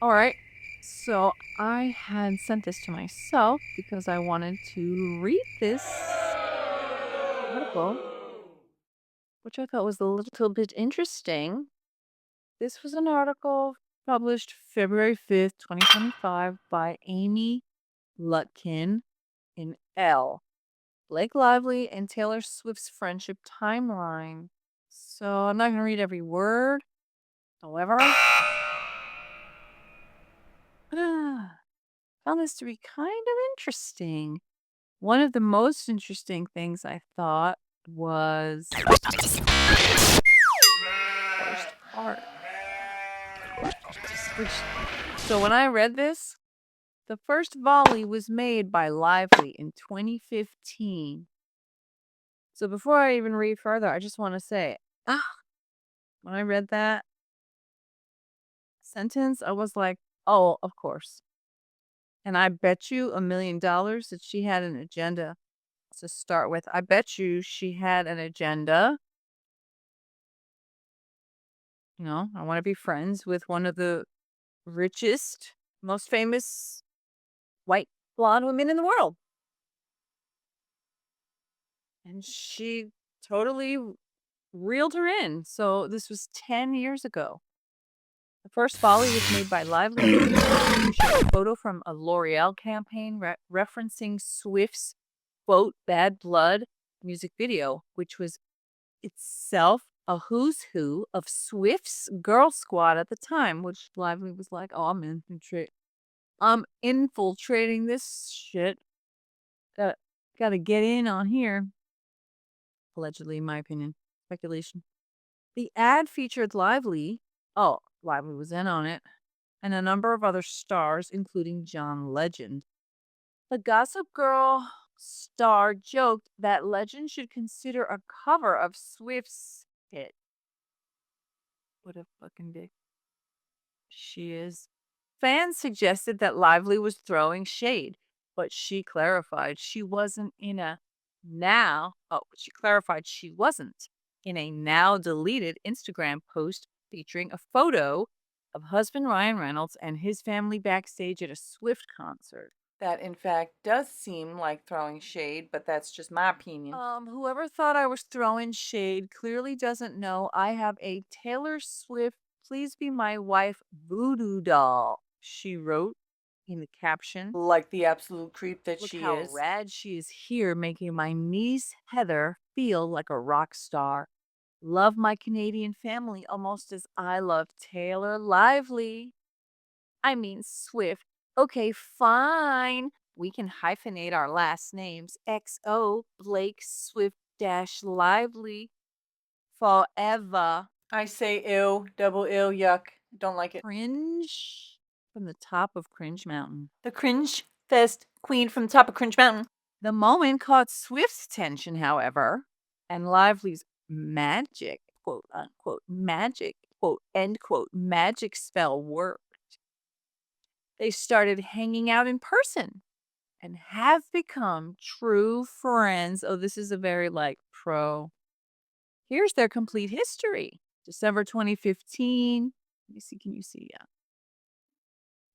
All right. So I had sent this to myself because I wanted to read this article, which I thought was a little bit interesting. This was an article published February 5th, 2025 by Amy Lutkin in Elle, Blake Lively and Taylor Swift's friendship timeline. So I'm not going to read every word. However, found this to be kind of interesting. One of the most interesting things I thought was first part. Which, so when I read this, the first volley was made by Lively in 2015. So before I even read further, I just want to say, when I read that sentence, I was like, oh, of course. And I bet you $1 million that she had an agenda to start with. I bet you she had an agenda. I want to be friends with one of the richest, most famous white blonde women in the world. And she totally reeled her in. So this was 10 years ago. The first volley was made by Lively, who shared a photo from a L'Oreal campaign referencing Swift's, quote, Bad Blood music video, which was itself a who's who of Swift's girl squad at the time, which Lively was like, oh, I'm infiltrating this shit. Gotta get in on here. Allegedly, in my opinion. Speculation. The ad featured Lively. Oh, Lively was in on it. And a number of other stars, including John Legend. The Gossip Girl star joked that Legend should consider a cover of Swift's hit. What a fucking dick she is. Fans suggested that Lively was throwing shade, but she clarified she wasn't in a now deleted Instagram post featuring a photo of husband Ryan Reynolds and his family backstage at a Swift concert. That, in fact, does seem like throwing shade, but that's just my opinion. Whoever thought I was throwing shade clearly doesn't know I have a Taylor Swift Please Be My Wife voodoo doll, she wrote in the caption. Like the absolute creep that Look she how is. Rad she is here, making my niece Heather feel like a rock star. Love my Canadian family almost as I love Taylor Lively. I mean Swift. Okay, fine. We can hyphenate our last names. XO Blake Swift dash Lively forever. I say ew, double ew, yuck. Don't like it. Cringe from the top of Cringe Mountain. The Cringe Fest queen from the top of Cringe Mountain. The moment caught Swift's attention, however, and Lively's magic, quote unquote, magic, quote, end quote, magic spell worked. They started hanging out in person and have become true friends. Oh, this is a very pro. Here's their complete history. December 2015. Let me see. Can you see? Yeah.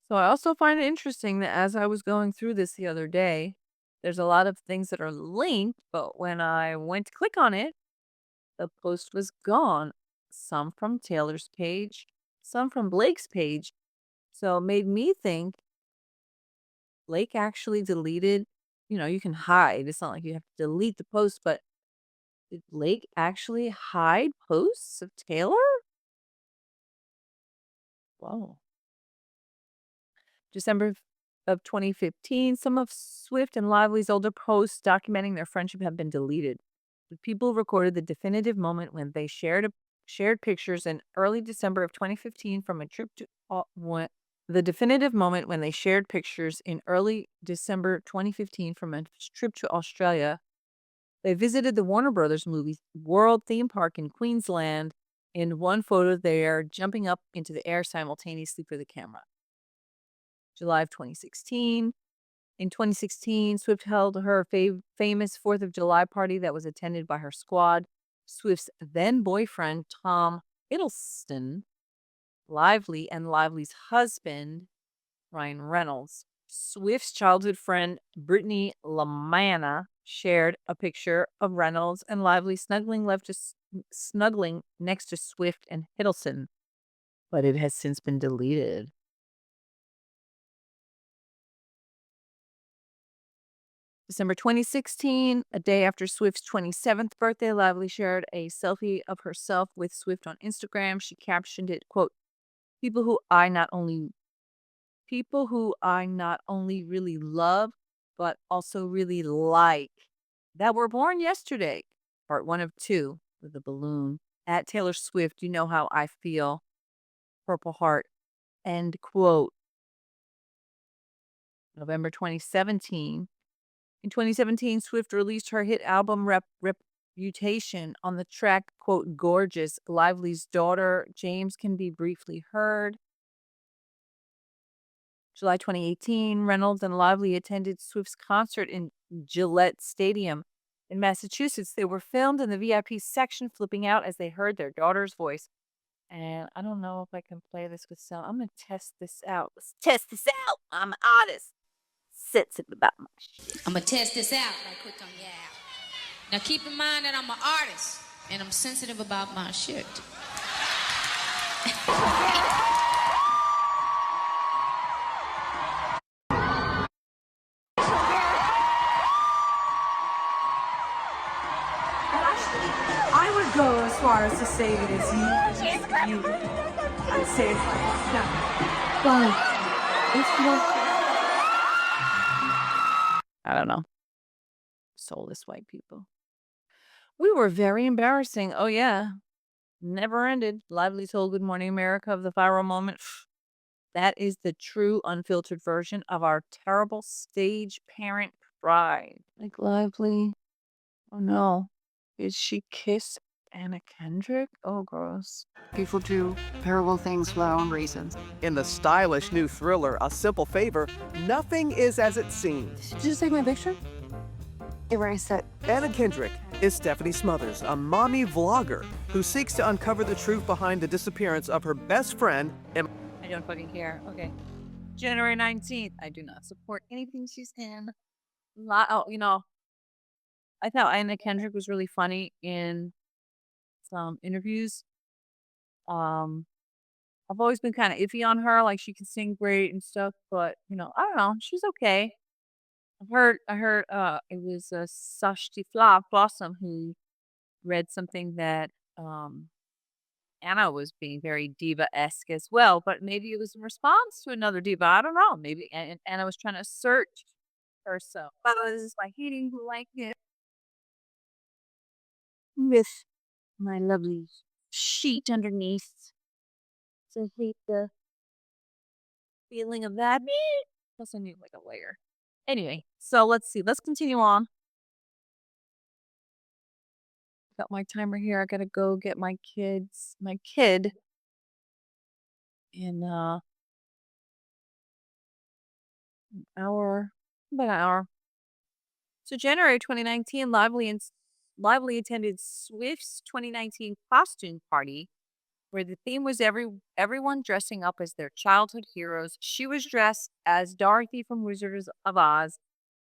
So I also find it interesting that as I was going through this the other day, there's a lot of things that are linked, but when I went to click on it, the post was gone. Some from Taylor's page, some from Blake's page. So it made me think Blake actually deleted, you can hide. It's not like you have to delete the post, but did Blake actually hide posts of Taylor? Whoa. December of 2015, some of Swift and Lively's older posts documenting their friendship have been deleted. The people recorded the definitive moment when they shared pictures in early December of 2015 from a trip to the definitive moment when they shared pictures in early December 2015 from a trip to Australia. They visited the Warner Brothers movie World theme park in Queensland. In one photo, they are jumping up into the air simultaneously for the camera. July of 2016. In 2016, Swift held her famous 4th of July party that was attended by her squad. Swift's then boyfriend, Tom Hiddleston, Lively and Lively's husband, Ryan Reynolds. Swift's childhood friend, Brittany LaManna, shared a picture of Reynolds and Lively snuggling next to Swift and Hiddleston, but it has since been deleted. December 2016, a day after Swift's 27th birthday, Lively shared a selfie of herself with Swift on Instagram. She captioned it, quote, people who I not only really love, but also really like, that were born yesterday. Part 1 of 2 with a balloon. At Taylor Swift, you know how I feel. Purple heart. End quote. November 2017. In 2017, Swift released her hit album Reputation. On the track, quote, Gorgeous, Lively's daughter, James, can be briefly heard. July 2018, Reynolds and Lively attended Swift's concert in Gillette Stadium in Massachusetts. They were filmed in the VIP section, flipping out as they heard their daughter's voice. And I don't know if I can play this with sound. I'm going to test this out. Let's test this out. I'm an artist. Sensitive about my shit. I'm going to test this out right quick on your app. Now keep in mind that I'm an artist and I'm sensitive about my shit. I would go as far as to say that it's you. I'd say it's like, no. Well, it's not. I don't know. Soulless white people. We were very embarrassing. Oh, yeah. Never ended. Lively told Good Morning America of the viral moment. That is the true unfiltered version of our terrible stage parent pride. Like Lively. Oh, no. Did she kiss Anna Kendrick? Oh, gross. People do terrible things for their own reasons. In the stylish new thriller, A Simple Favor, nothing is as it seems. Did you just take my picture? Erase it. Anna Kendrick is Stephanie Smothers, a mommy vlogger who seeks to uncover the truth behind the disappearance of her best friend. I don't fucking care. Okay. January 19th. I do not support anything she's in. I thought Anna Kendrick was really funny in some interviews. I've always been kind of iffy on her. Like, she can sing great and stuff, but I don't know. She's okay. I heard it was Sashti Blossom who read something that Anna was being very diva-esque as well, but maybe it was in response to another diva. I don't know. Maybe Anna was trying to assert herself. But this is my hating who like it with my lovely sheet underneath. So I hate the feeling of that. Plus I need like a layer. Anyway, so let's see. Let's continue on. Got my timer here. I gotta go get my kid in an hour, about an hour. So January 2019, Lively attended Swift's 2019 costume party, where the theme was everyone dressing up as their childhood heroes. She was dressed as Dorothy from Wizards of Oz,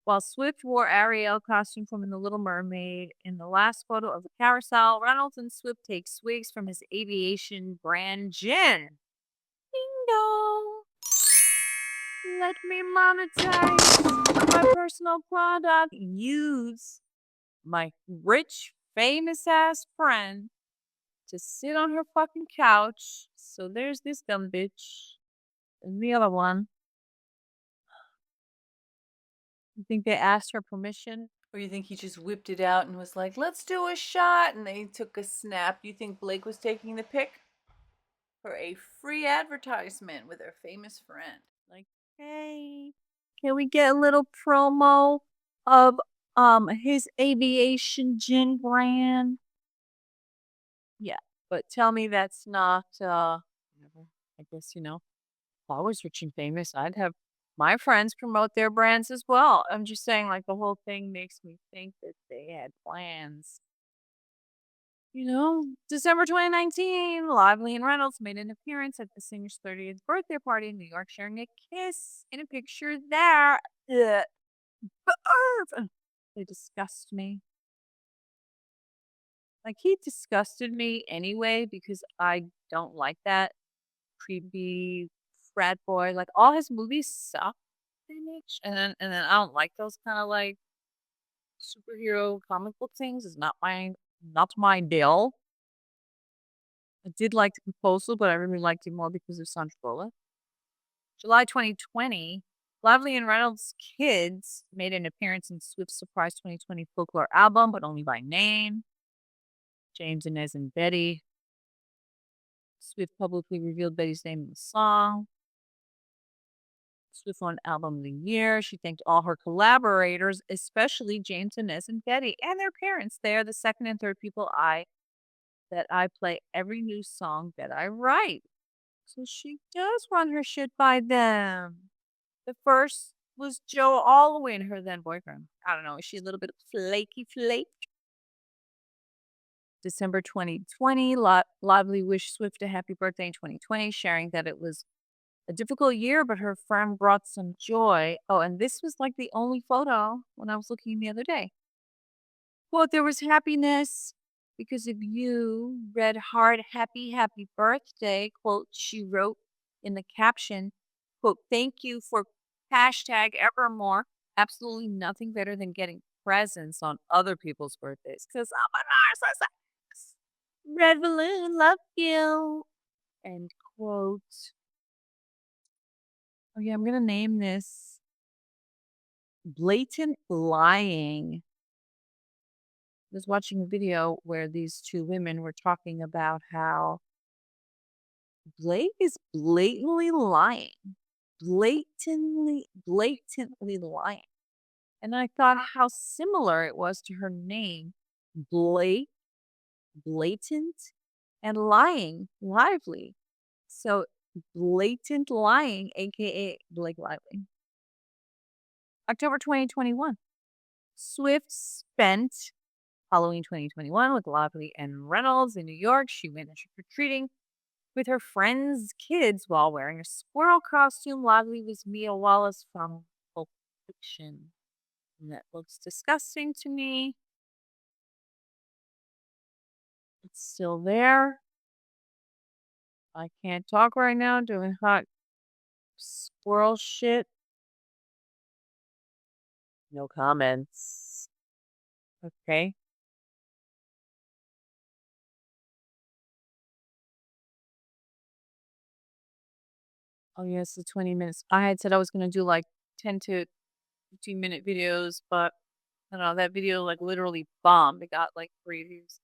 while Swift wore Ariel costume from The Little Mermaid. In the last photo of the carousel, Reynolds and Swift take swigs from his aviation brand gin. Ding dong. Let me monetize my personal product. Use my rich, famous ass friend to sit on her fucking couch. So there's this dumb bitch. And the other one. You think they asked her permission? Or you think he just whipped it out and was like, let's do a shot? And they took a snap. You think Blake was taking the pic? For a free advertisement with her famous friend. Like, hey, can we get a little promo of his aviation gin brand? Yeah, but tell me that's not whatever. I guess, if I was rich and famous, I'd have my friends promote their brands as well. I'm just saying, like, the whole thing makes me think that they had plans. December 2019, Lively and Reynolds made an appearance at the singer's 30th birthday party in New York, sharing a kiss in a picture there. Ugh. They disgust me. Like, he disgusted me anyway because I don't like that creepy frat boy. Like, all his movies suck, image, and then I don't like those kind of like superhero comic book things. It's not my deal. I did like the proposal, but I really liked it more because of Sandra Bullock. July 2020, Lively and Reynolds' kids made an appearance in Swift's surprise 2020 folklore album, but only by name. James, Inez, and Betty. Swift publicly revealed Betty's name in the song. Swift won Album of the Year. She thanked all her collaborators, especially James, Inez, and Betty, and their parents. They are the second and third people that I play every new song that I write. So she does run her shit by them. The first was Joe Alwyn, her then boyfriend. I don't know. Is she a little bit flaky flake? December 2020, Lively wished Swift a happy birthday in 2020, sharing that it was a difficult year, but her friend brought some joy. Oh, and this was like the only photo when I was looking the other day. Quote, there was happiness because of you. Red heart, happy, happy birthday. Quote, she wrote in the caption, quote, thank you for hashtag evermore. Absolutely nothing better than getting presents on other people's birthdays because I'm a narcissist. Red balloon, love you. End quote. Oh, yeah, I'm going to name this Blatant Lying. I was watching a video where these two women were talking about how Blake is blatantly lying. Blatantly lying. And I thought how similar it was to her name. Blake, blatant, and lying, lively. So Blatant Lying, aka Blake Lively. October 2021. Swift spent Halloween 2021 with Lively and Reynolds in New York. She went trick or treating with her friends' kids while wearing a squirrel costume. Lively was Mia Wallace from Pulp Fiction. And that looks disgusting to me. It's still there. I can't talk right now doing hot squirrel shit. No comments. Okay. Oh, yes, the 20 minutes. I had said I was going to do like 10 to 15-minute videos, but I don't know, that video like literally bombed. It got like 3 views.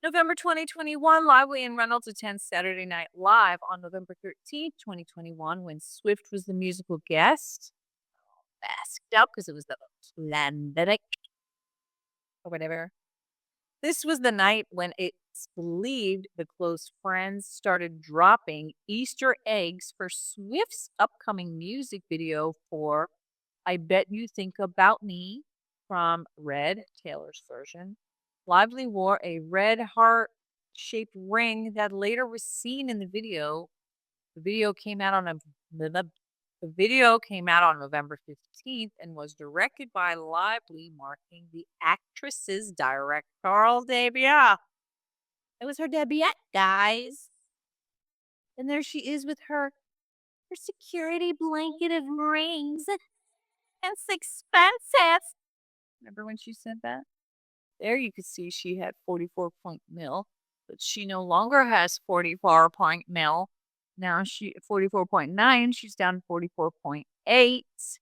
November 2021, Lively and Reynolds attend Saturday Night Live on November 13th, 2021, when Swift was the musical guest. Masked up because it was the pandemic or whatever. This was the night when it's believed the close friends started dropping Easter eggs for Swift's upcoming music video for I Bet You Think About Me from Red, Taylor's version. Lively wore a red heart-shaped ring that later was seen in the video. The video came out on November 15th and was directed by Lively, marking the actress's directorial debut. It was her debut, guys. And there she is with her security blanket of rings and sixpences. Remember when she said that? There you could see she had 44 point mil, but she no longer has 44 point mil. Now 44.9, she's down to 44.8. Let's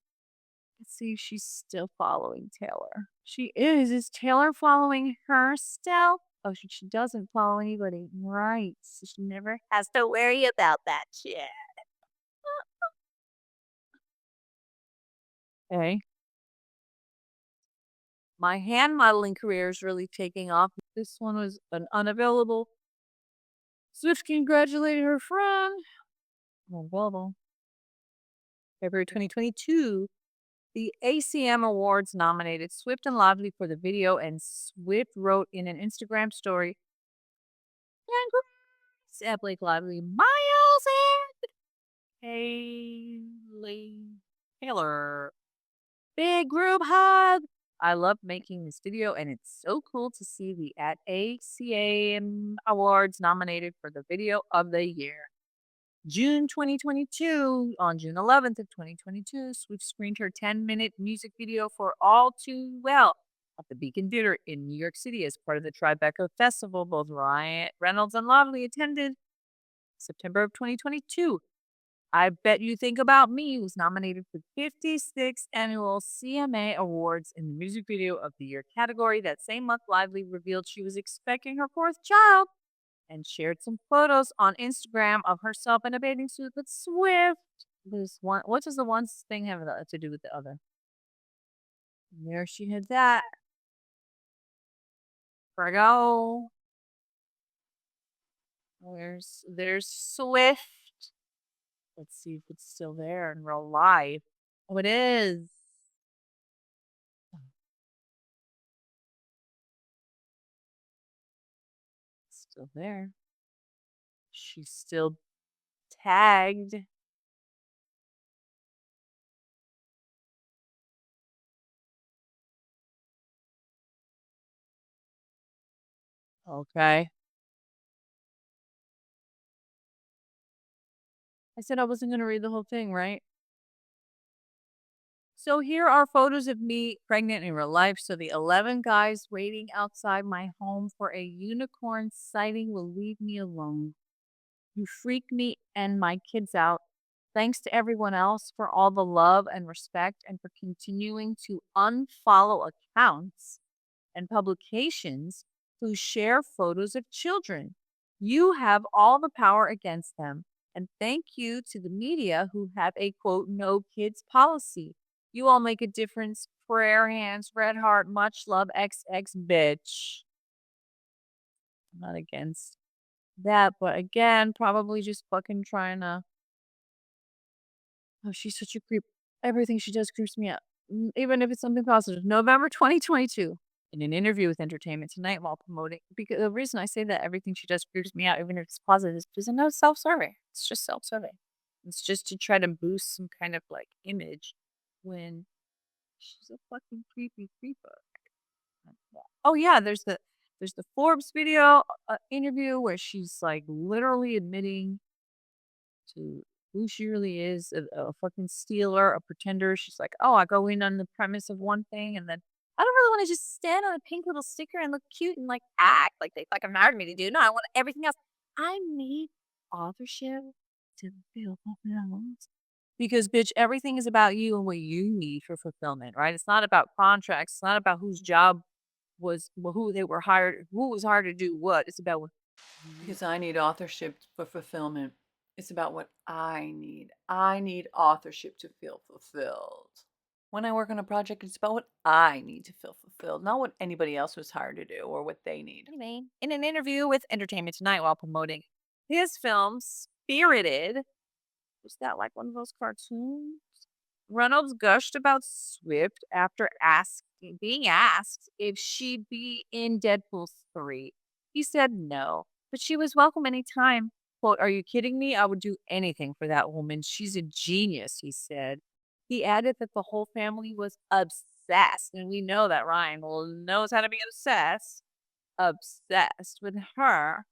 see if she's still following Taylor. She is. Is Taylor following her still? Oh, she doesn't follow anybody. Right. So she never has to worry about that shit. Okay. My hand modeling career is really taking off. This one was an unavailable. Swift congratulated her friend. Unavailable. February 2022. The ACM Awards nominated Swift and Lively for the video, and Swift wrote in an Instagram story, and Grace at Blake Lively, Miles, and Haley Taylor. Big group hug. I love making this video, and it's so cool to see the at ACM Awards nominated for the Video of the Year. June 2022, on June 11th of 2022, Swift screened her 10-minute music video for All Too Well at the Beacon Theater in New York City as part of the Tribeca Festival. Both Ryan Reynolds and Lively attended. September of 2022. I Bet You Think About Me was nominated for the 56th Annual CMA Awards in the Music Video of the Year category. That same month, Lively revealed she was expecting her fourth child and shared some photos on Instagram of herself in a bathing suit with Swift. This one, what does the one thing have to do with the other? And there she had that. Virgo. There's Swift. Let's see if it's still there in real life. Oh, it is. It's still there. She's still tagged. Okay. I said I wasn't going to read the whole thing, right? So here are photos of me pregnant in real life. So the 11 guys waiting outside my home for a unicorn sighting will leave me alone. You freak me and my kids out. Thanks to everyone else for all the love and respect and for continuing to unfollow accounts and publications who share photos of children. You have all the power against them. And thank you to the media who have a quote, no kids policy. You all make a difference. Prayer hands, red heart, much love, XX bitch. I'm not against that, but again, probably just fucking trying to. Oh, she's such a creep. Everything she does creeps me out, even if it's something positive. November 2022. In an interview with Entertainment Tonight while promoting, because the reason I say that everything she does creeps me out, even if it's positive, is because I know it's self-serving. It's just self-serving. It's just to try to boost some kind of like image when she's a fucking creepy creeper. Oh yeah, there's the Forbes video interview where she's like literally admitting to who she really is, a fucking stealer, a pretender. She's like, oh, I go in on the premise of one thing, and then I don't really want to just stand on a pink little sticker and look cute and like act like they fucking hired me to do. No, I want everything else. I need authorship to feel fulfilled. Because, bitch, everything is about you and what you need for fulfillment, right? It's not about contracts. It's not about whose job was, well, who they were hired, who was hired to do what. It's about what. Because I need authorship for fulfillment. It's about what I need. I need authorship to feel fulfilled. When I work on a project, it's about what I need to feel fulfilled, not what anybody else was hired to do or what they need. Anyway, in an interview with Entertainment Tonight while promoting his film Spirited, was that like one of those cartoons? Reynolds gushed about Swift after being asked if she'd be in Deadpool 3. He said no, but she was welcome anytime. Quote, are you kidding me? I would do anything for that woman. She's a genius, he said. He added that the whole family was obsessed, and we know that Ryan knows how to be obsessed with her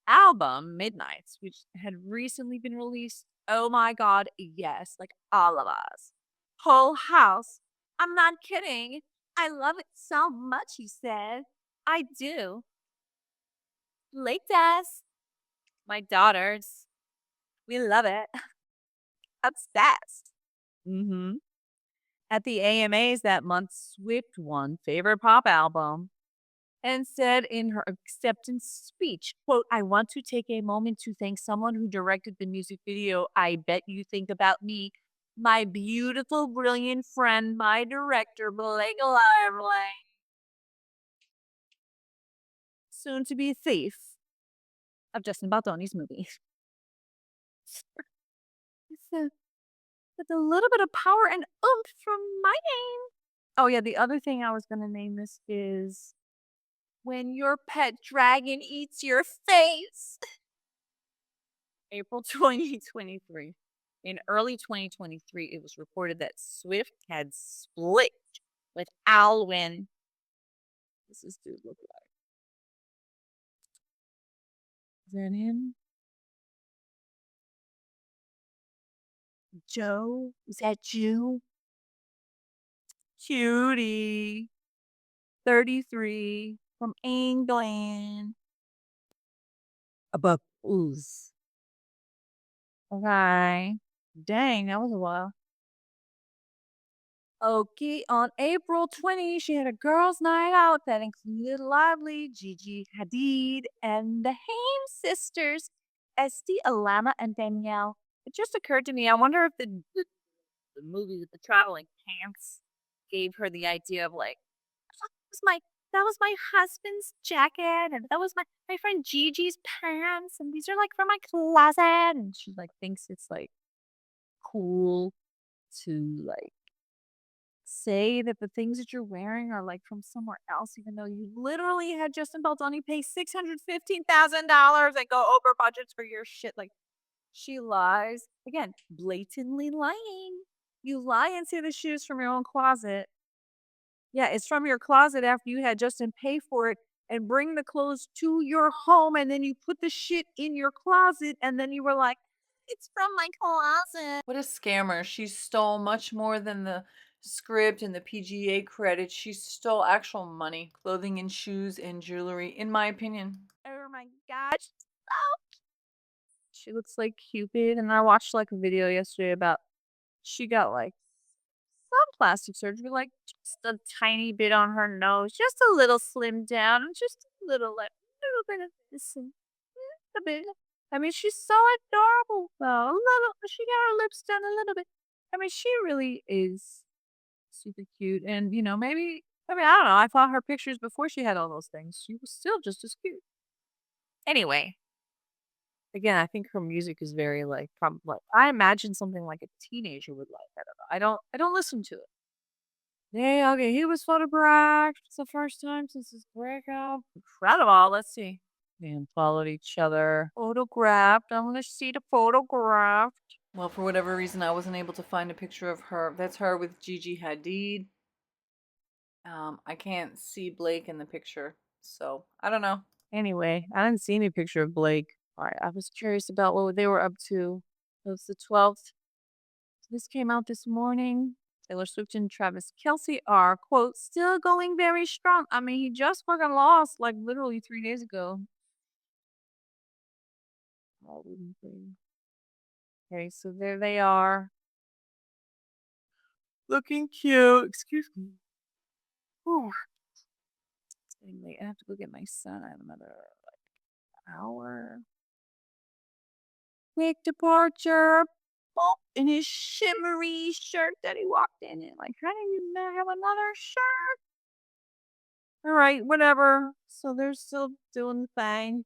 album, Midnights, which had recently been released. Oh my God, yes, like all of us. Whole house. I'm not kidding. I love it so much, he said. I do. Lake does. My daughters. We love it. Obsessed. Mm-hmm. At the AMAs that month, Swift won Favorite Pop Album and said in her acceptance speech, quote, I want to take a moment to thank someone who directed the music video, I Bet You Think About Me, my beautiful, brilliant friend, my director, Blake Lively, soon to be a thief of Justin Baldoni's movie. With a little bit of power and oomph from my name. Oh yeah, the other thing I was going to name this is when your pet dragon eats your face. April 2023. In early 2023, it was reported that Swift had split with Alwyn. What does this dude look like? Is that him? Joe? Is that you? Cutie. 33 from England. Above ooze. Okay. Dang, that was a while. Okay, on April 20, she had a girls' night out that included Lively, Gigi Hadid, and the Haim sisters, Esty, Alana, and Danielle. It just occurred to me, I wonder if the movie with the traveling pants gave her the idea of like, that was my that was my husband's jacket, and that was my friend Gigi's pants, and these are like from my closet, and she like thinks it's like cool to like say that the things that you're wearing are like from somewhere else, even though you literally had Justin Baldoni pay $615,000 and go over budgets for your shit. Like, she lies. Again, blatantly lying. You lie and say the shoes from your own closet. Yeah, it's from your closet after you had Justin pay for it and bring the clothes to your home, and then you put the shit in your closet, and then you were like, it's from my closet. What a scammer. She stole much more than the script and the PGA credits. She stole actual money, clothing and shoes and jewelry, in my opinion. Oh my gosh. She looks like Cupid, and I watched like a video yesterday about she got like some plastic surgery, like just a tiny bit on her nose, just a little slimmed down, and just a little like little bit of this and a bit. I mean, she's so adorable though. A little, she got her lips done a little bit. I mean, she really is super cute, and you know, maybe. I mean, I don't know. I thought her pictures before she had all those things. She was still just as cute. Anyway, again, I think her music is very like, like I imagine something like a teenager would like. I don't know. I don't listen to it. Yeah, okay, he was photographed. It's the first time since his breakup. Incredible. Let's see. And followed each other. Photographed. I want to see the photographed. Well, for whatever reason, I wasn't able to find a picture of her. That's her with Gigi Hadid. I can't see Blake in the picture, so I don't know. Anyway, I didn't see any picture of Blake. All right, I was curious about what they were up to. It was the 12th. This came out this morning. Taylor Swift and Travis Kelce are, quote, still going very strong. I mean, he just fucking lost like literally 3 days ago. Okay, so there they are. Looking cute. Excuse me. Whew. It's getting late. I have to go get my son. I have another like hour. Quick departure. Oh, in his shimmery shirt that he walked in. Like, how do you not have another shirt? All right, whatever. So they're still doing the thing.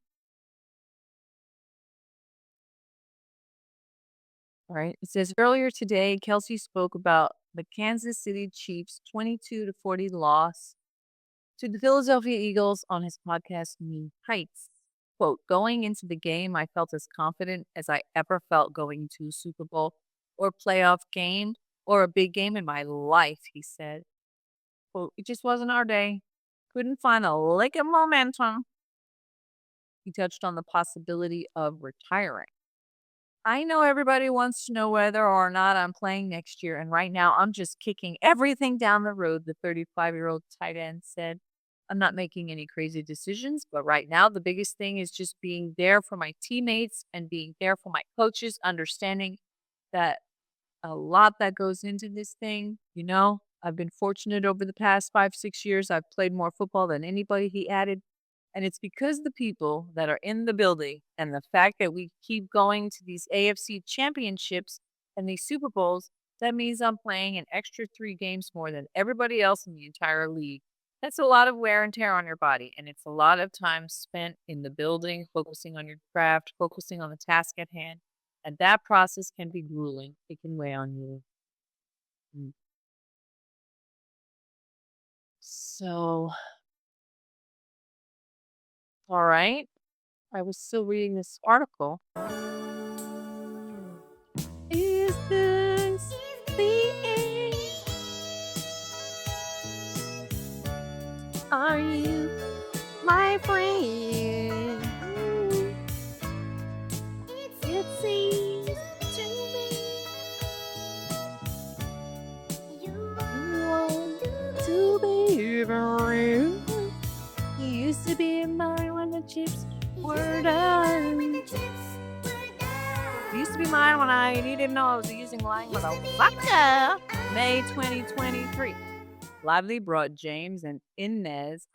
All right. It says earlier today, Kelsey spoke about the Kansas City Chiefs' 22-40 loss to the Philadelphia Eagles on his podcast, New Heights. Quote, going into the game, I felt as confident as I ever felt going into a Super Bowl or playoff game or a big game in my life, he said. Quote, it just wasn't our day. Couldn't find a lick of momentum. He touched on the possibility of retiring. I know everybody wants to know whether or not I'm playing next year, and right now I'm just kicking everything down the road, the 35-year-old tight end said. I'm not making any crazy decisions, but right now the biggest thing is just being there for my teammates and being there for my coaches, understanding that a lot that goes into this thing. You know, I've been fortunate over the past 5-6 years. I've played more football than anybody, he added. And it's because the people that are in the building and the fact that we keep going to these AFC championships and these Super Bowls, that means I'm playing an extra 3 games more than everybody else in the entire league. That's a lot of wear and tear on your body, and it's a lot of time spent in the building, focusing on your craft, focusing on the task at hand. And that process can be grueling. It can weigh on you. So All right. I was still reading this article. Is this the end? Are you my friend? It seems to me you want to be real. You used to be mine when the chips were done. You used to be mine when I didn't know I was using lying with a vodka. May 2023. Lively brought James and Inez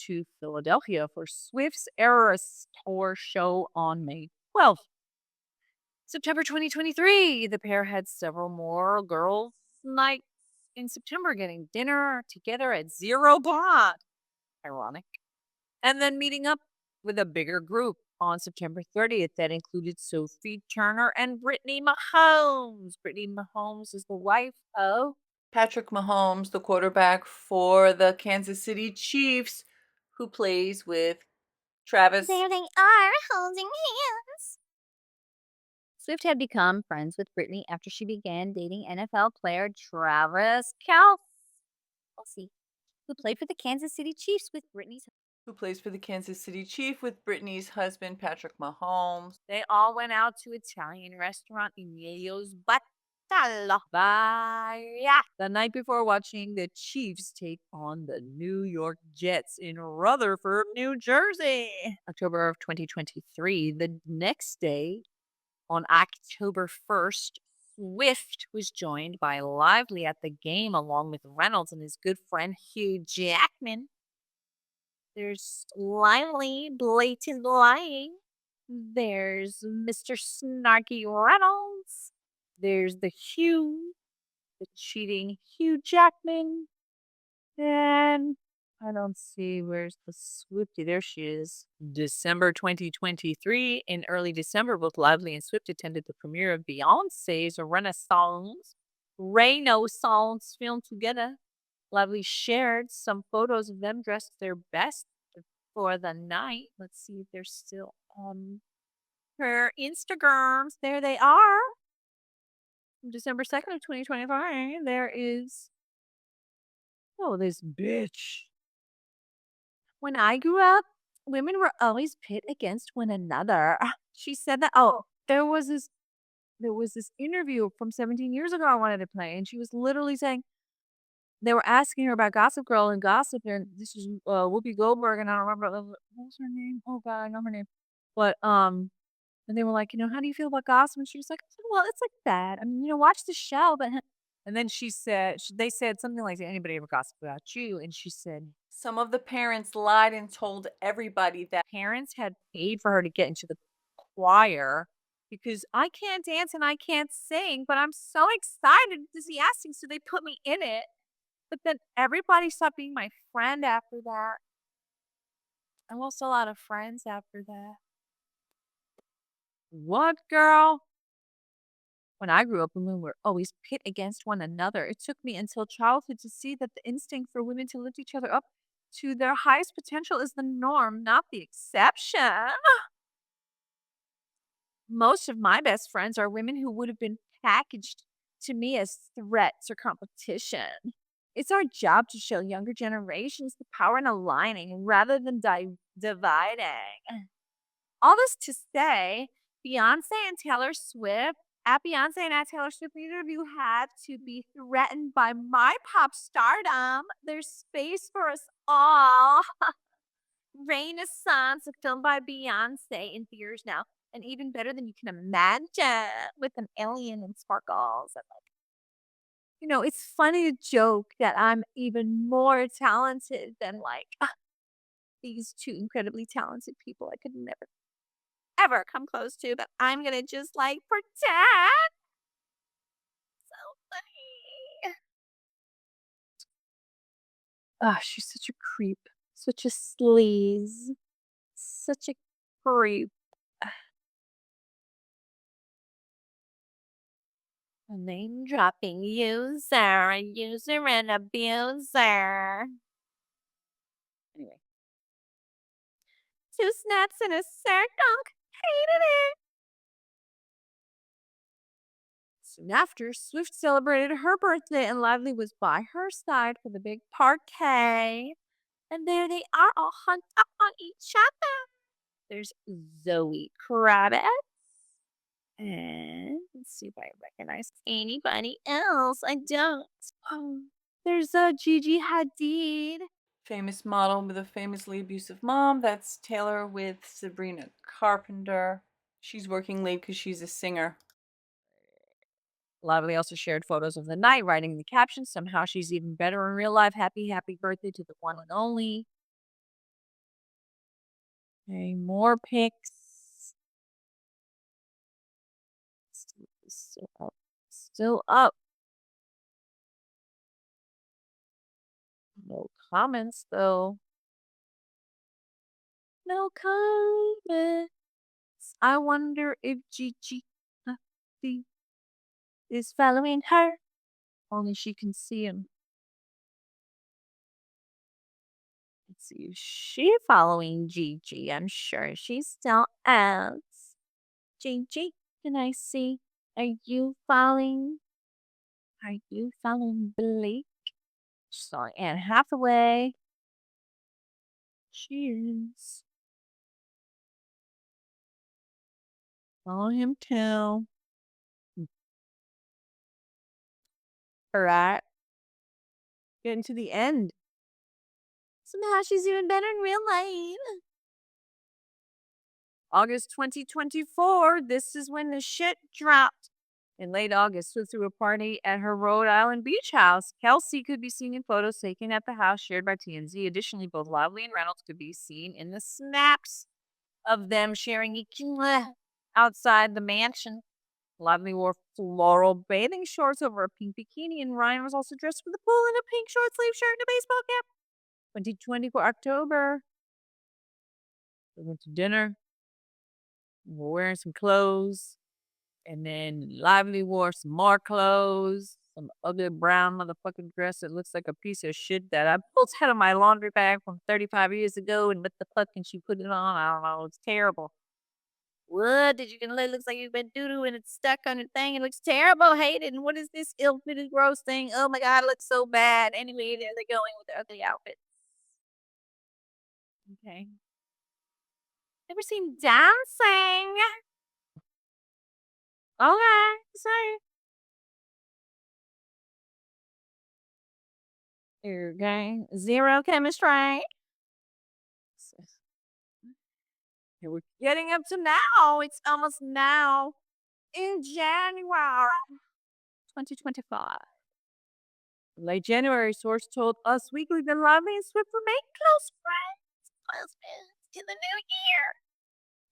to Philadelphia for Swift's Eras Tour show on May 12th. September 2023, the pair had several more girls' nights in September, getting dinner together at 0 o'clock. Ironic. And then meeting up with a bigger group on September 30th that included Sophie Turner and Brittany Mahomes. Brittany Mahomes is the wife of Patrick Mahomes, the quarterback for the Kansas City Chiefs, who plays with Travis. There they are, holding hands. Swift had become friends with Britney after she began dating NFL player Travis Kelce, who played for the Kansas City Chiefs with Britney's. Who plays for the Kansas City Chief with Brittany's husband, Patrick Mahomes. They all went out to Italian restaurant Emilio's Batalla the night before watching the Chiefs take on the New York Jets in Rutherford, New Jersey. October of 2023, the next day, on October 1st, Swift was joined by Lively at the game along with Reynolds and his good friend Hugh Jackman. There's Lively, Blatant Lying. There's Mr. Snarky Reynolds. There's the cheating Hugh Jackman. And I don't see where's the Swiftie. There she is. December 2023. In early December, both Lively and Swift attended the premiere of Beyoncé's Renaissance film together. Lively shared some photos of them dressed their best for the night. Let's see if they're still on her Instagrams. There they are. December 2nd of 2025. There is, this bitch. When I grew up, women were always pit against one another. She said that. There was this interview from 17 years ago I wanted to play, and she was literally saying, they were asking her about Gossip Girl and Gossip, and this is Whoopi Goldberg, and I don't remember what was her name. Oh God, I know her name. But and they were like, how do you feel about Gossip? And she was like, well, it's like that. I mean, watch the show, but. And then they said something like, did anybody ever gossip about you? And she said, some of the parents lied and told everybody that parents had paid for her to get into the choir because I can't dance and I can't sing, but I'm so excited, enthusiastic, so they put me in it. But then everybody stopped being my friend after that. I lost a lot of friends after that. What, girl? When I grew up, women were always pit against one another. It took me until childhood to see that the instinct for women to lift each other up to their highest potential is the norm, not the exception. Most of my best friends are women who would have been packaged to me as threats or competition. It's our job to show younger generations the power in aligning rather than dividing. All this to say, Beyoncé and Taylor Swift, neither of you had to be threatened by my pop stardom. There's space for us all. Renaissance, a film by Beyoncé in theaters now. And even better than you can imagine, with an alien and sparkles. And it's funny to joke that I'm even more talented than these two incredibly talented people I could never, ever come close to, but I'm gonna just pretend. So funny. She's such a creep, such a sleaze, such a creep. A name dropping user, and abuser. Anyway. 2 snaps in a circle. Hated it. Soon after, Swift celebrated her birthday and Lively was by her side for the big party. And there they are all hugged up on each other. There's Zoe Kravitz. And let's see if I recognize anybody else. I don't. Oh, there's Gigi Hadid. Famous model with a famously abusive mom. That's Taylor with Sabrina Carpenter. She's working late because she's a singer. Lively also shared photos of the night, writing in the caption, "Somehow she's even better in real life. Happy, happy birthday to the one and only." Okay, more pics. Still up. Still up. No comments, though. No comments. I wonder if Gigi Hadid is following her. Only she can see him. Let's see, is she following Gigi? I'm sure she still is. Gigi, can I see? Are you following? Are you following Blake? She's following Anne Hathaway. She is. Follow him too. Alright. Getting to the end. Somehow she's even better in real life. August 2024, this is when the shit dropped. In late August, Swift threw a party at her Rhode Island beach house. Kelsey could be seen in photos taken at the house shared by TMZ. Additionally, both Lively and Reynolds could be seen in the snaps of them sharing each other outside the mansion. Lively wore floral bathing shorts over a pink bikini, and Ryan was also dressed for the pool in a pink short sleeve shirt and a baseball cap. 2024 October. We went to dinner. We're wearing some clothes. And then Lively wore some more clothes. Some ugly brown motherfucking dress that looks like a piece of shit that I pulled out of my laundry bag from 35 years ago. And what the fuck can she put it on? I don't know. It's terrible. What? Did you get it? Looks like you've been doo-doo and it's stuck on your thing. It looks terrible. Hate it. And what is this ill-fitted gross thing? Oh my God, it looks so bad. Anyway, there they're going with their ugly outfits. Okay. Never seen dancing. Okay, sorry. Okay, zero chemistry. Here we're getting up to now. It's almost now in January 2025. Late January, source told Us Weekly that Lively and Swift remain close friends in the new year.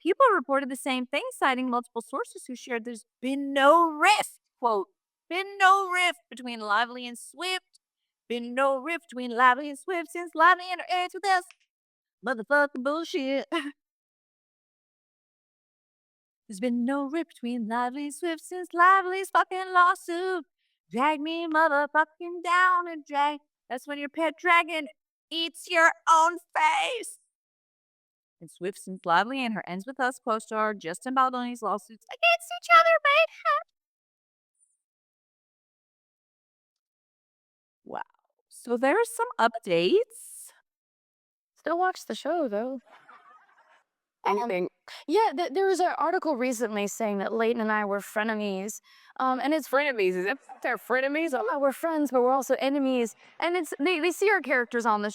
People reported the same thing, citing multiple sources who shared there's been no rift, quote, been no rift between Lively and Swift, been no rift between Lively and Swift since Lively entered into this motherfucking bullshit. There's been no rift between Lively and Swift since Lively's fucking lawsuit. Drag me motherfucking down and drag. That's when your pet dragon eats your own face. And Swift since Lively and her Ends With Us co-star Justin Baldoni's lawsuits against each other made her. Wow. So there are some updates. Still watch the show though. Anything. Yeah, there was an article recently saying that Leighton and I were frenemies. And it's Frenemies, is it? They're frenemies? yeah, we're friends, but we're also enemies. And it's they see our characters on the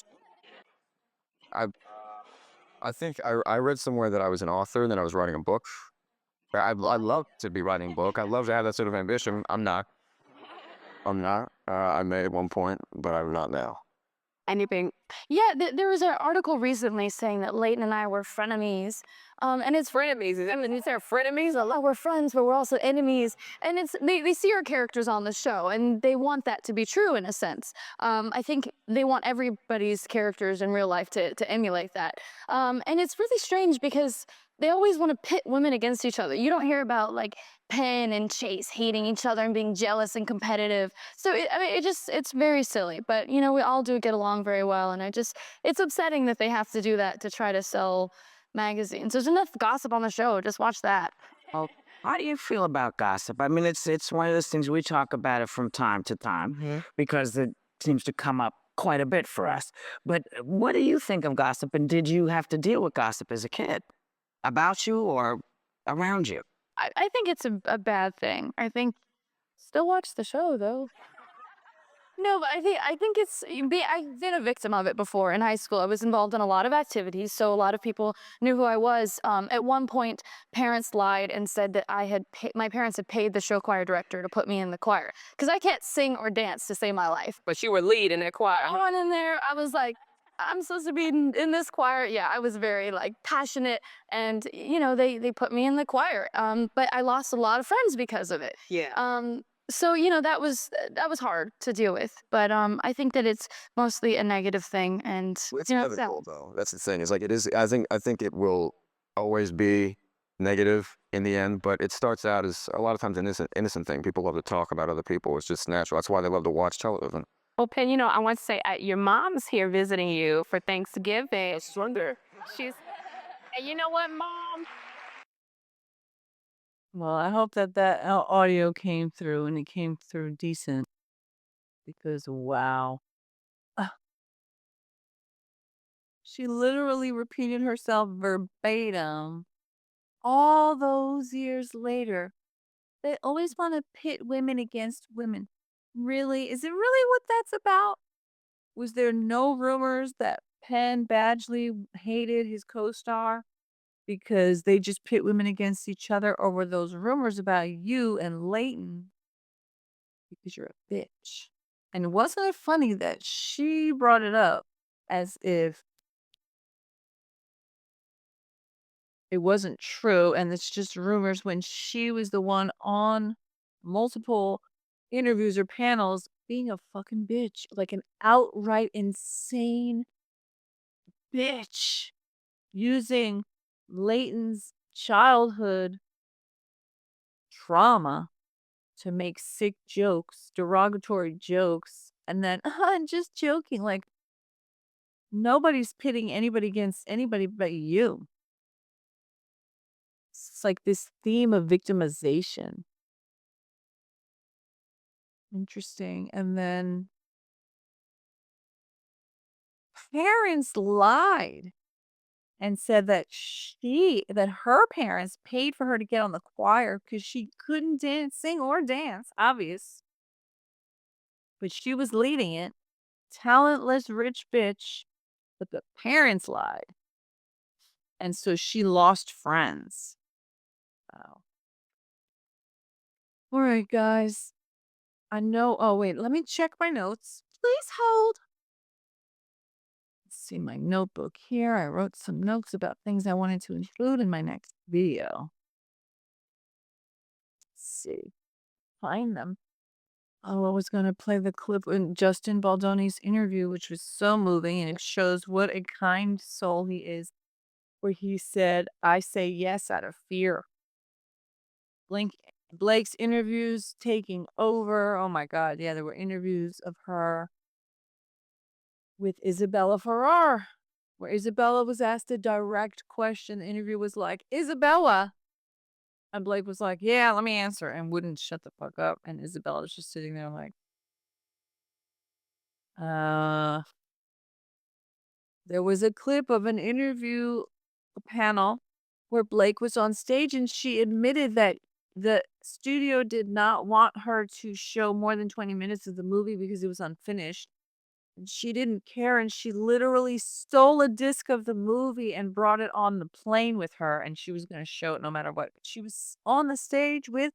I think I read somewhere that I was an author and that I was writing a book. I'd love to be writing a book. I'd love to have that sort of ambition. I'm not. I may at one point, but I'm not now. anything. Yeah, there was an article recently saying that Leighton and I were frenemies. And it's Frenemies, is it? Is there frenemies? oh, we're friends, but we're also enemies. And it's they see our characters on the show, and they want that to be true in a sense. I think they want everybody's characters in real life to emulate that. And it's really strange because they always want to pit women against each other. You don't hear about like Penn and Chase hating each other and being jealous and competitive. So it's very silly. But you know, we all do get along very well, and it's upsetting that they have to do that to try to sell magazines. There's enough gossip on the show. Just watch that. Well, how do you feel about gossip? I mean, it's one of those things we talk about it from time to time because it seems to come up quite a bit for us. But what do you think of gossip? And did you have to deal with gossip as a kid about you or around you? I think it's a bad thing. I think still watch the show though. No, but I think I've been a victim of it before in high school. I was involved in a lot of activities, so a lot of people knew who I was. At one point, parents lied and said that my parents had paid the show choir director to put me in the choir because I can't sing or dance to save my life. But you were leading that choir. I went in there. I was like, I'm supposed to be in this choir. Yeah, I was very passionate, and they put me in the choir. But I lost a lot of friends because of it. Yeah. So that was hard to deal with, but I think that it's mostly a negative thing, and It's sad. inevitable, though. That's the thing. It's like it is. I think it will always be negative in the end, but it starts out as a lot of times an innocent thing. People love to talk about other people. It's just natural. That's why they love to watch television. Well, Penn, I want to say your mom's here visiting you for Thanksgiving. I wonder. And you know what, Mom? Well, I hope that audio came through and it came through decent because wow. Uh, She literally repeated herself verbatim all those years later. They always want to pit women against women. Really? Is it really what that's about? Was there no rumors that Penn Badgley hated his co-star because they just pit women against each other? Or were those rumors about you and Leighton because you're a bitch? And wasn't it funny that she brought it up as if it wasn't true and it's just rumors when she was the one on multiple interviews or panels being a fucking bitch, like an outright insane bitch, using Leighton's childhood trauma to make sick jokes, derogatory jokes, and then I'm just joking. Like nobody's pitting anybody against anybody but you. It's like this theme of victimization. Interesting. And then parents lied and said that her parents paid for her to get on the choir because she couldn't sing or dance, obvious. But she was leading it. Talentless rich bitch. But the parents lied. And so she lost friends. Wow. All right, guys. I know. Oh, wait. Let me check my notes. Please hold. Let's see my notebook here. I wrote some notes about things I wanted to include in my next video. Let's see. Find them. Oh, I was going to play the clip in Justin Baldoni's interview, which was so moving, and it shows what a kind soul he is, where he said, I say yes out of fear. Blake's interviews taking over. Oh my God. Yeah, there were interviews of her with Isabella Ferrar, where Isabella was asked a direct question. The interview was like, Isabella. And Blake was like, yeah, let me answer, and wouldn't shut the fuck up. And Isabella was just sitting there like, there was a clip of an interview panel where Blake was on stage and she admitted that the studio did not want her to show more than 20 minutes of the movie because it was unfinished. And she didn't care, and she literally stole a disc of the movie and brought it on the plane with her, and she was going to show it no matter what. She was on the stage with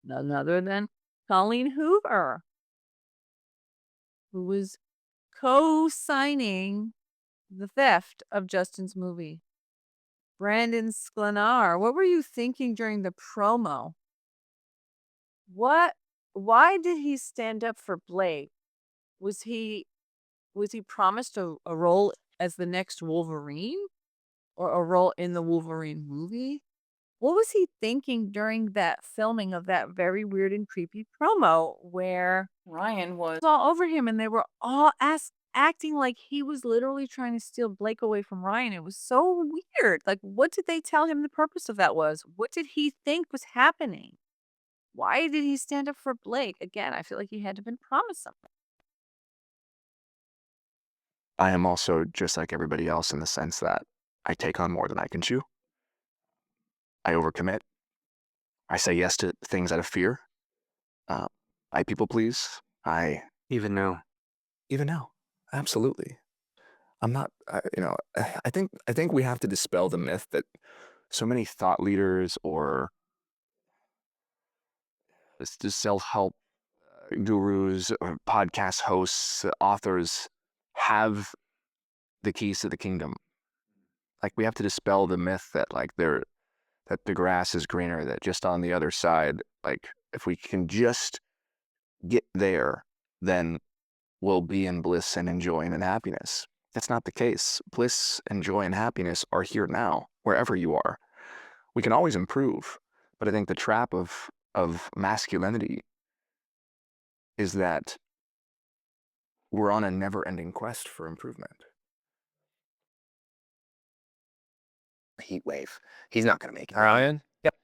none other than Colleen Hoover, who was co-signing the theft of Justin's movie. Brandon Sklenar, what were you thinking during the promo? Why did he stand up for Blake? Was he promised a role as the next Wolverine or a role in the Wolverine movie? What was he thinking during that filming of that very weird and creepy promo where Ryan was all over him and they were all acting like he was literally trying to steal Blake away from Ryan. It was so weird. Like, what did they tell him the purpose of that was? What did he think was happening? Why did he stand up for Blake? Again, I feel like he had to have been promised something. I am also just like everybody else in the sense that I take on more than I can chew. I overcommit. I say yes to things out of fear. I people please. I Even now. even now, absolutely. I'm not. I think we have to dispel the myth that so many thought leaders or just self-help gurus or podcast hosts, authors have the keys to the kingdom. Like we have to dispel the myth that that the grass is greener, that just on the other side, like if we can just get there, then we'll be in bliss and enjoyment and happiness. That's not the case. Bliss and joy and happiness are here now, wherever you are. We can always improve, but I think the trap of masculinity is that we're on a never-ending quest for improvement. Heat wave. He's not going to make it. Ryan? Yep.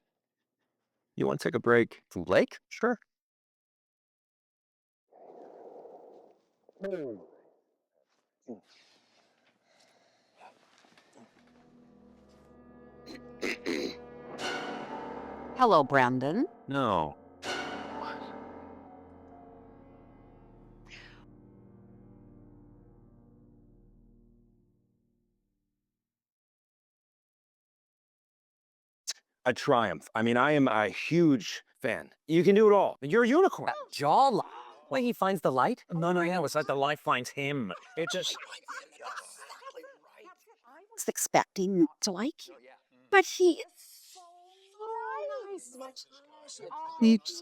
You want to take a break from Blake? Sure. Hello, Brandon. No. A triumph. I mean, I am a huge fan. You can do it all. You're a unicorn. Jawline. When he finds the light? No, yeah, it's like the light finds him. It just. I was expecting not to like you, but he is so nice. He's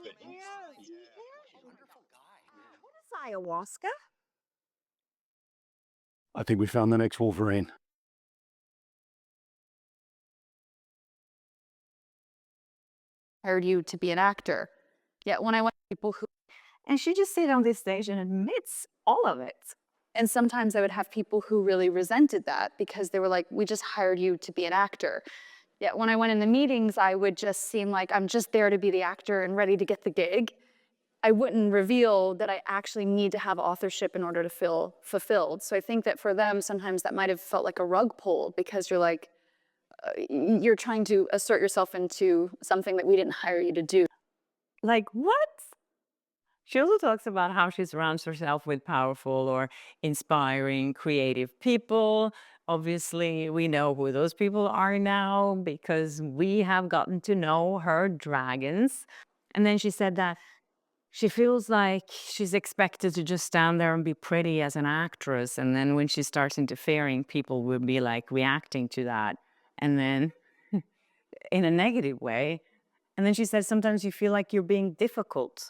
What is ayahuasca? I think we found the next Wolverine. Hired you to be an actor. Yet when I went to people who, and she just stayed on this stage and admits all of it. And sometimes I would have people who really resented that because they were like, we just hired you to be an actor. Yet when I went in the meetings, I would just seem like I'm just there to be the actor and ready to get the gig. I wouldn't reveal that I actually need to have authorship in order to feel fulfilled. So I think that for them, sometimes that might have felt like a rug pull because you're like, you're trying to assert yourself into something that we didn't hire you to do. Like, what? She also talks about how she surrounds herself with powerful or inspiring, creative people. Obviously, we know who those people are now because we have gotten to know her dragons. And then she said that she feels like she's expected to just stand there and be pretty as an actress. And then when she starts interfering, people will be like reacting to that. And then in a negative way. And then she said, sometimes you feel like you're being difficult.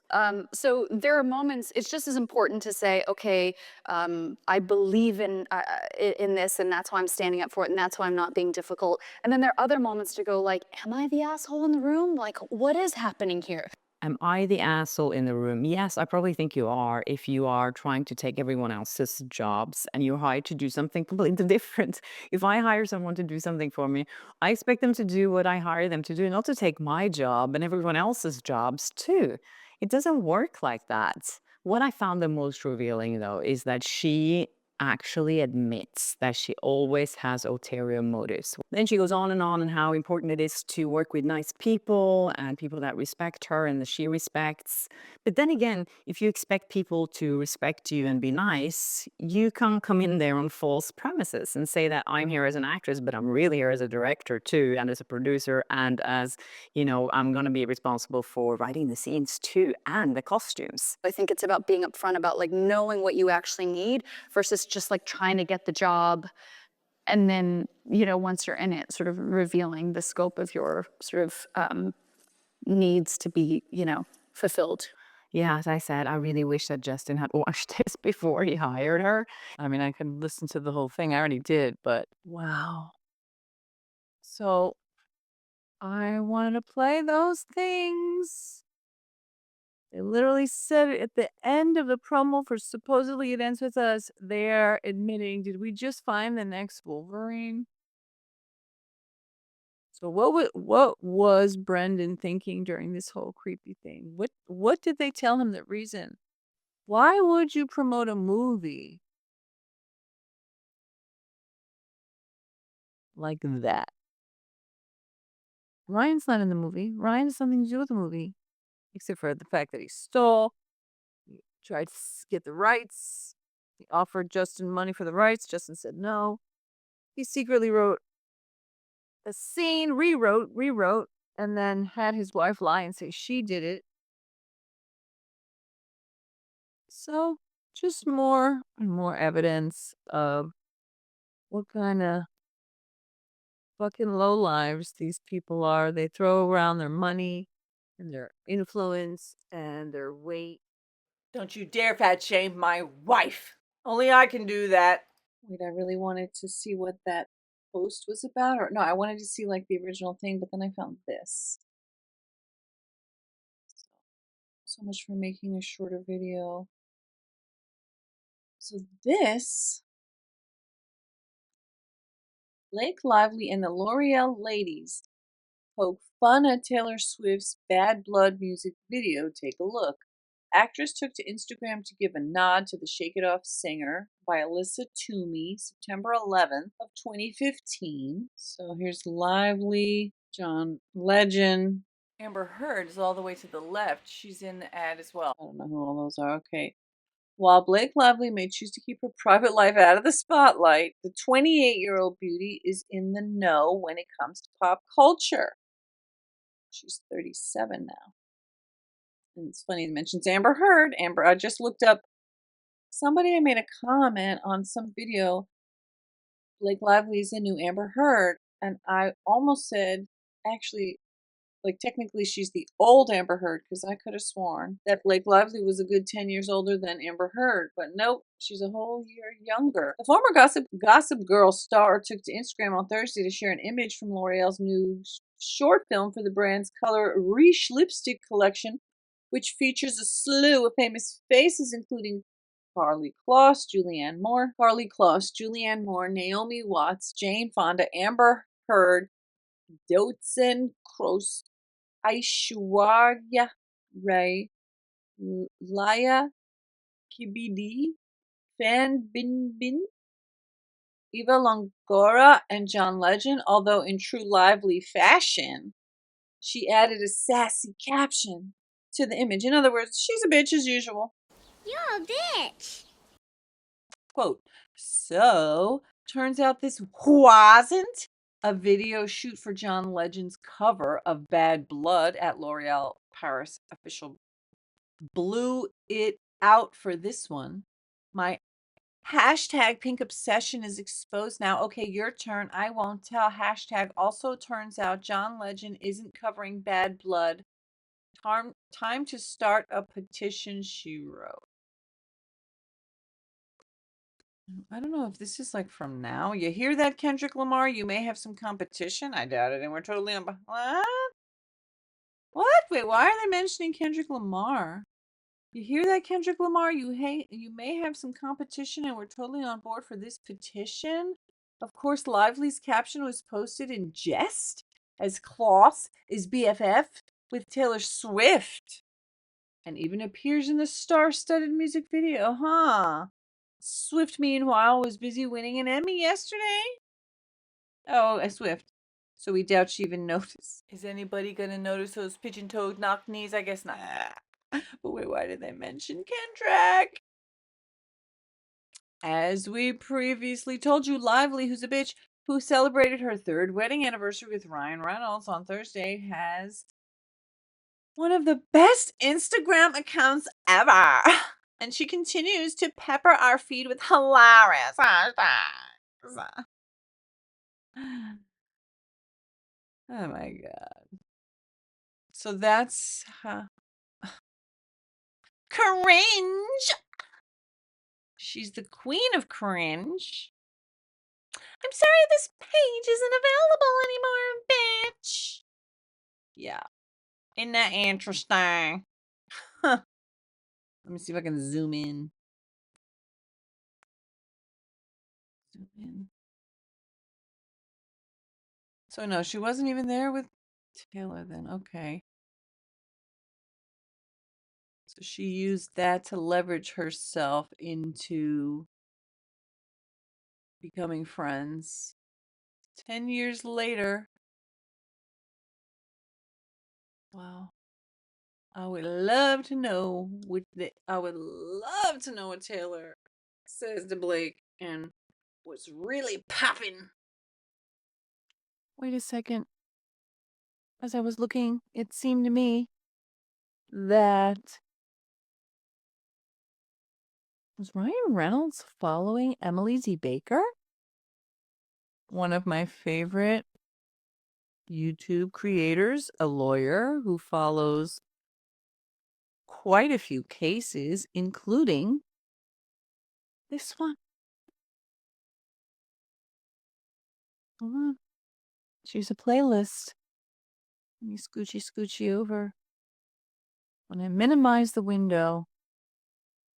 So there are moments, it's just as important to say, okay, I believe in this and that's why I'm standing up for it and that's why I'm not being difficult. And then there are other moments to go like, am I the asshole in the room? Like, what is happening here? Am I the asshole in the room? Yes, I probably think you are if you are trying to take everyone else's jobs and you're hired to do something completely different. If I hire someone to do something for me, I expect them to do what I hire them to do, not to take my job and everyone else's jobs too. It doesn't work like that. What I found the most revealing, though, is that she actually admits that she always has ulterior motives. Then she goes on and how important it is to work with nice people and people that respect her and that she respects. But then again, if you expect people to respect you and be nice, you can't come in there on false premises and say that I'm here as an actress, but I'm really here as a director too, and as a producer, and as, I'm going to be responsible for writing the scenes too, and the costumes. I think it's about being upfront about like knowing what you actually need versus just like trying to get the job. And then, once you're in it, sort of revealing the scope of your sort of needs to be, fulfilled. Yeah, as I said, I really wish that Justin had watched this before he hired her. I mean, I could listen to the whole thing. I already did, but wow. So I wanted to play those things. They literally said it at the end of the promo for supposedly It Ends With Us. They're admitting, did we just find the next Wolverine? So what was Brendan thinking during this whole creepy thing? What did they tell him the reason? Why would you promote a movie like that? Ryan's not in the movie. Ryan has something to do with the movie, except for the fact that he stole. He tried to get the rights. He offered Justin money for the rights. Justin said no. He secretly wrote a scene, rewrote, and then had his wife lie and say she did it. So, just more and more evidence of what kind of fucking low lives these people are. They throw around their money and their influence and their weight. Don't you dare fat shame my wife. Only I can do that. Wait, I really wanted to see what that post was about. Or no, I wanted to see like the original thing, but then I found this. So much for making a shorter video. So this, Blake Lively and the L'Oreal ladies poke fun at Taylor Swift's Bad Blood music video. Take a look. Actress took to Instagram to give a nod to the Shake It Off singer by Alyssa Toomey, September 11th of 2015. So here's Lively, John Legend. Amber Heard is all the way to the left. She's in the ad as well. I don't know who all those are. Okay. While Blake Lively may choose to keep her private life out of the spotlight, the 28-year-old beauty is in the know when it comes to pop culture. She's 37 now. And it's funny, it mentions Amber Heard. Amber, I just looked up, somebody made a comment on some video, Blake Lively is the new Amber Heard, and I almost said, actually, like technically she's the old Amber Heard, because I could have sworn that Blake Lively was a good 10 years older than Amber Heard, but nope, she's a whole year younger. The former Gossip Girl star took to Instagram on Thursday to share an image from L'Oreal's new short film for the brand's Color Riche lipstick collection, which features a slew of famous faces, including Carly Kloss, Julianne Moore, Naomi Watts, Jane Fonda, Amber Heard, Dotzen Kroos, Aishwarya Rai, Laya Kibidi, Fan Binbin, Eva Longoria, and John Legend, although in true Lively fashion, she added a sassy caption to the image. In other words, she's a bitch as usual. You're a bitch. Quote, so, turns out this wasn't a video shoot for John Legend's cover of Bad Blood at L'Oreal Paris official. Blew it out for this one. My hashtag pink obsession is exposed now. Okay, your turn. I won't tell. Hashtag also turns out John Legend isn't covering Bad Blood. Time to start a petition, she wrote. I don't know if this is like from now. You hear that, Kendrick Lamar? You may have some competition. I doubt it. And we're totally on. What? What? Wait, why are they mentioning Kendrick Lamar? You hear that, Kendrick Lamar? You may have some competition, and we're totally on board for this petition. Of course, Lively's caption was posted in jest, as Kloss is BFF with Taylor Swift, and even appears in the star-studded music video, huh? Swift, meanwhile, was busy winning an Emmy yesterday. Oh, Swift. So we doubt she even noticed. Is anybody gonna notice those pigeon-toed knock knees? I guess not. But wait, why did they mention Kendrick? As we previously told you, Lively, who's a bitch, who celebrated her 3rd wedding anniversary with Ryan Reynolds on Thursday, has one of the best Instagram accounts ever. And she continues to pepper our feed with hilarious hashtags. Oh my god. So that's cringe. She's the queen of cringe. I'm sorry this page isn't available anymore, bitch. Yeah. Isn't that interesting? Let me see if I can zoom in. Zoom in. So no, she wasn't even there with Taylor then. Okay. So she used that to leverage herself into becoming friends. 10 years later. Wow. I would love to know I would love to know what Taylor says to Blake and what's really popping. Wait a second. As I was looking, it seemed to me that was Ryan Reynolds following Emily Z. Baker? One of my favorite YouTube creators, a lawyer who follows quite a few cases, including this one. She's a playlist. Let me scoochy over. When I minimize the window,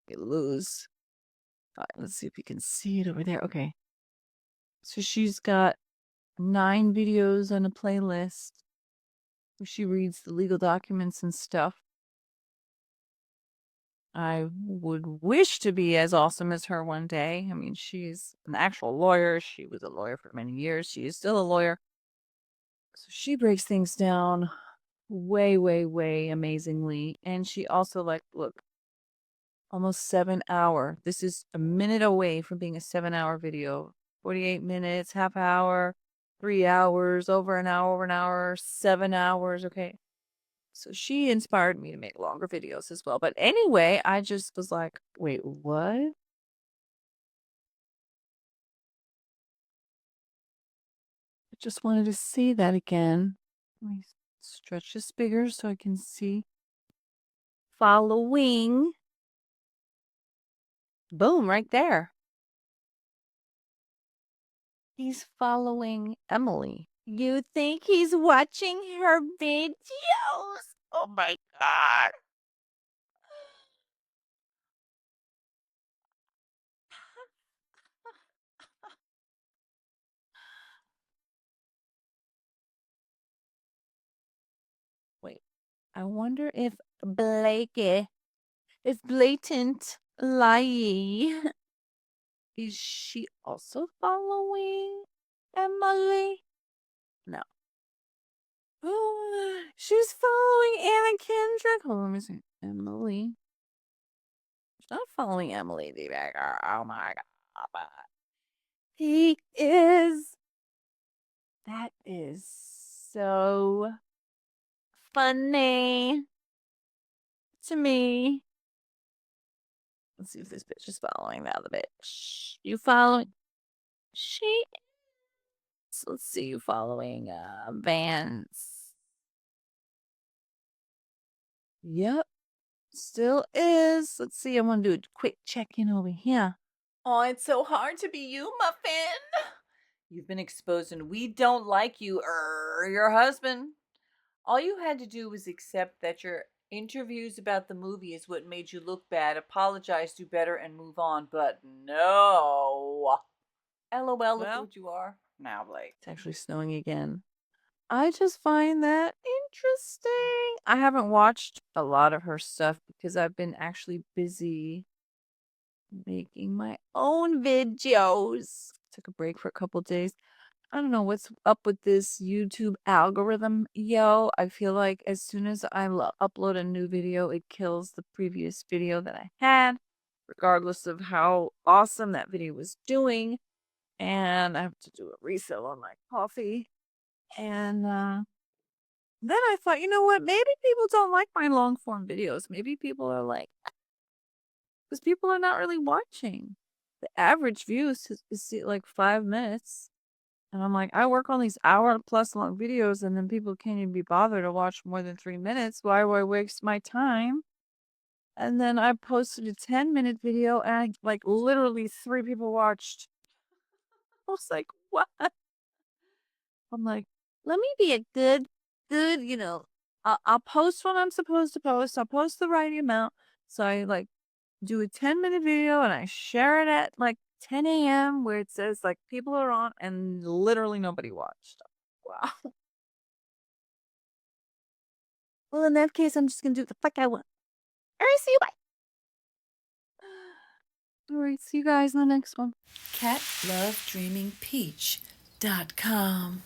I lose. Let's see if you can see it over there. Okay. So she's got 9 videos on a playlist where she reads the legal documents and stuff. I would wish to be as awesome as her one day. I mean, she's an actual lawyer. She was a lawyer for many years. She is still a lawyer. So she breaks things down way, way, way amazingly. And she also, look, almost 7 hour. This is a minute away from being a 7-hour video. 48 minutes, half hour, 3 hours, over an hour, 7 hours. Okay. So she inspired me to make longer videos as well. But anyway, I just was like, wait, what? I just wanted to see that again. Let me stretch this bigger so I can see. Following. Boom, right there. He's following Emily. You think he's watching her videos? Oh my God. Wait, I wonder if Blakey is Blatant Lying. Is she also following Emily? No. She's following Anna Kendrick. Hold on, let me see. Emily. She's not following Emily the Baker. Oh my God. He is. That is so funny to me. Let's see if this bitch is following the other bitch. You following? She is. Let's see you following Vance. Yep. Still is. Let's see. I want to do a quick check-in over here. Oh, it's so hard to be you, Muffin. You've been exposed and we don't like you, your husband. All you had to do was accept that your interviews about the movie is what made you look bad, apologize, do better, and move on. But no. LOL, look what you are. Now, Blake. It's actually snowing again. I just find that interesting. I haven't watched a lot of her stuff because I've been actually busy making my own videos. Took a break for a couple days. I don't know what's up with this YouTube algorithm, yo. I feel like as soon as I upload a new video, it kills the previous video that I had, regardless of how awesome that video was doing. And I have to do a resale on my coffee. And then I thought, you know what? Maybe people don't like my long form videos. Maybe people are like, because people are not really watching. The average view is like 5 minutes. And I'm like, I work on these hour-plus long videos, and then people can't even be bothered to watch more than 3 minutes. Why would I waste my time? And then I posted a 10-minute video, and literally 3 people watched. I was like, what? I'm like, let me be a good, I'll post what I'm supposed to post. I'll post the right amount. So I do a 10-minute video and I share it at like 10 a.m. where it says like people are on and literally nobody watched. Wow. Well, in that case, I'm just gonna do what the fuck I want. All right, see you. Bye. All right, see you guys in the next one. CatLoveDreamingPeach.com